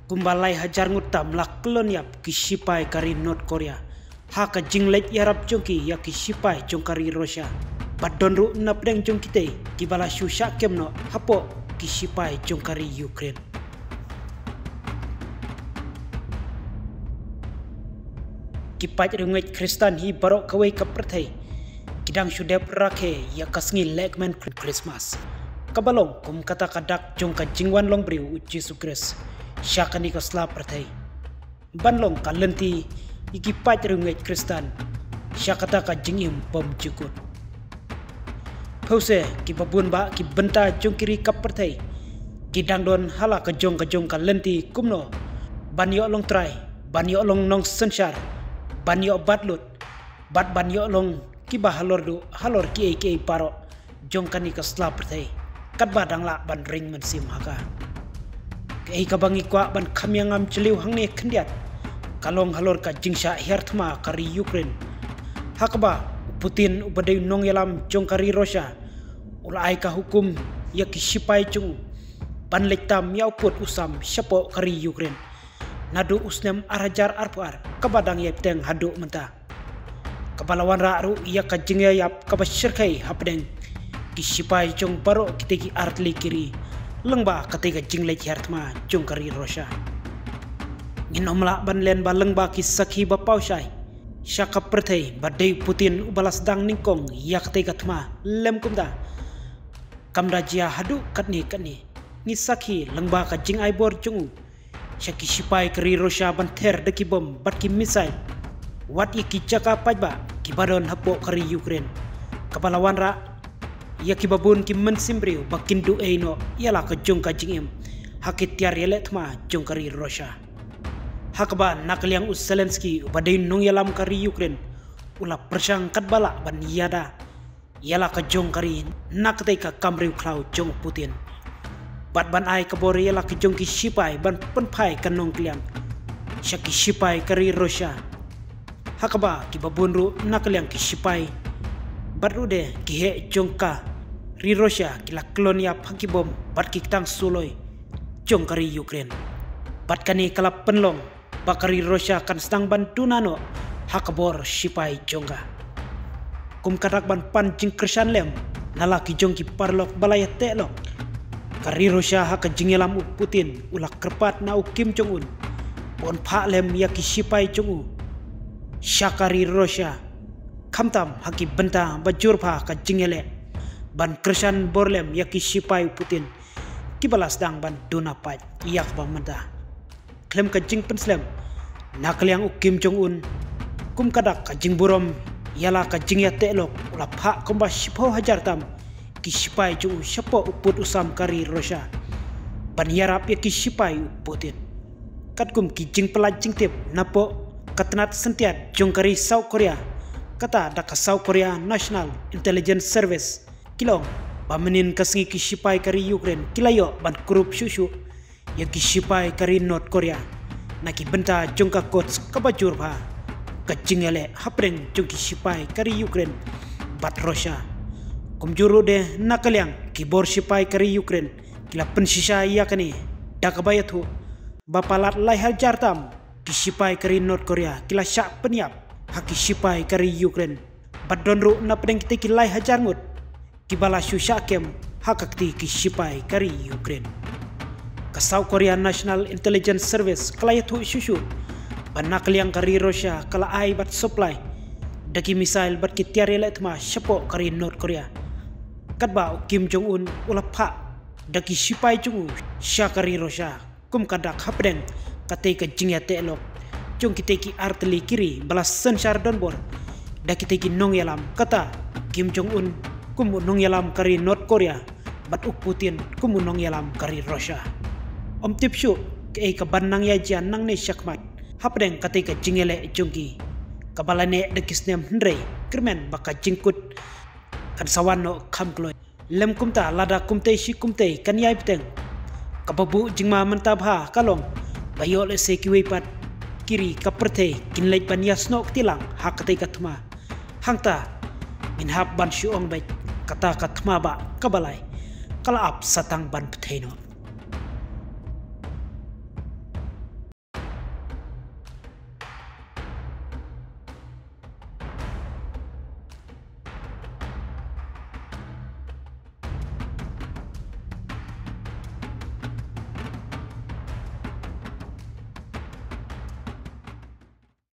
kumbalai hajar ngutam lak koloniap ki sipai kari North Korea. Haka jinglet yarap jongki ya ki sipai jongkari Russia. Badon ru napdeng jongkite ki bala shusha kemno hapo ki sipai jongkari Ukraine. Kipat runget Kristan hi barok kawai kapertai. Kidang sudep rake ya kasngi lekmen Christmas. Kabalong kum kata kadak jongka jingwan long briu uji sukres. Syakani ko slap pertai. Banlong kalenti ikipat runget Kristan. Syakata ka jingim pom jukut. Pause ki babun ba ki benta jongkiri kapertai. Kidang don hala ka jong kalenti kumno. Banyo long try, banyo long nong sensar. Banyo batlut, banyo long kiba halor ki paro jongkani ka slap pertai. Kat badang la ban ring man sim haka. Kei kabangi kwa ban kamyangam celiu hang ne kendiat. Kalong halor ka jingsha hertma kari Ukraine. Hakaba Putin ubadai nong yalam jongkari Russia. Ulai ka hukum ya ki sipai chung. Ban lektam ya uput usam syapo kari Ukraine. Nadu usnem arajar arpuar kabadang yap teng hadu menta. Kabalawan ra'ru iya kajingya yap kabasyirkai hapdeng. Kisipai jong baro kiteki artli kiri. Lengba ketika jinglek hartma jong kari Russia. Nginomla ban len ba lengba kisaki bapau syai. Syaka pertai badai Putin ubalas dang ningkong ya ketika tma lem kumda. Kamda jia hadu katni. Nisaki lengba kajing aibor jungu. Syaki sipai kari Russia banter deki bom bat ki misail. Wat iki jaka pajba ki badon hapo kari Ukraine. Kapalawan ra ya ki babun ki mensimbriu bakin du eino ialah ke jong kajing im. Hakit tiar yelet ma jong kari Russia. Hakba nakliang Zelensky badai nong yalam kari Ukraine. Ula persang kat balak ban yada. Ialah ke jong kari nak ka kamriu klau jong Putin. Bat ban ai kabori ialah ke jong ki sipai ban penpai kanong kliang. Syaki sipai kari Russia. Hakaba ki babunru nakliang ki sipai. Bat rude ki he jongka ri Russia ki la kolonia pakibom bat ki tang suloi jong kari Ukraine. Bat kani kalap penlong bakari Russia kan sedang bantu nano hakabor sipai jongga. Kum karak ban pancing kersan lem nalaki jong ki parlok balaya telok. Kari Russia haka jingelam Putin ulak kerpat na Kim Jong Un. Bon pak lem ya ki sipai Jong Un. Syakari Russia. Kamtam haki benta bajur pa ka jingele. Ban kersan borlem ya ki sipai Putin. Kibalas dang ban dunapat yak ba menta. Klem ka jing penslem. Nakliang Kim Jong Un. Kum kadak ka jing burom yala ka jing ya telok ulak pak kumba sipo hajar tam. Kisipai juu siapa uput usam kari Russia. Ban yarap ya kisipai Putin. Katkum kijing pelajing tip napo katenat sentiat jong kari South Korea. Kata daka South Korea National Intelligence Service. Kilong bamenin kasngi kisipai kari Ukraine. Kilayo ban kurup susu ya kisipai kari North Korea. Naki benta jong ka kots kabajur pa. Kajingele hapreng jong kisipai kari Ukraine. Bat Russia. Kumjuru de nakaliang kibor sipai kari Ukraine kila pensisa iya kani dakabayatu bapalat lai hajar tam kisipai kari North Korea kila syak peniap haki sipai kari Ukraine badonru napdeng kita kilai hajar ngut kibala susya kem hakakti kisipai kari Ukraine ka South Korea National Intelligence Service kalayatu susu banakaliang kari Russia kala ai bat supply daki misail bat kitiare letma syapo kari North Korea. Kadba Kim Jong Un ulapa daki sipai Jong Un syakari Russia kum kadak hapdeng kate ka jingya telok jong kiteki artili kiri balas sensar donbor daki teki nong yalam kata Kim Jong Un kum nong yalam kari North Korea bat Putin kum nong yalam kari Russia. Om tipsyu ke ka banang ya jian nang ne syakmat hapdeng kate ka jingele jongki kabalane dekisnem hendrei kermen baka jingkut kan sawano kamkloy lem kumta lada kumte si kumte kan yai peteng kababu jingma mentabha kalong bayo le sekiwe pat kiri kaperte kinlek ban yasno tilang hakate katma hangta minhab ban syuong baik kata katma ba kabalai kala ap satang ban petheno.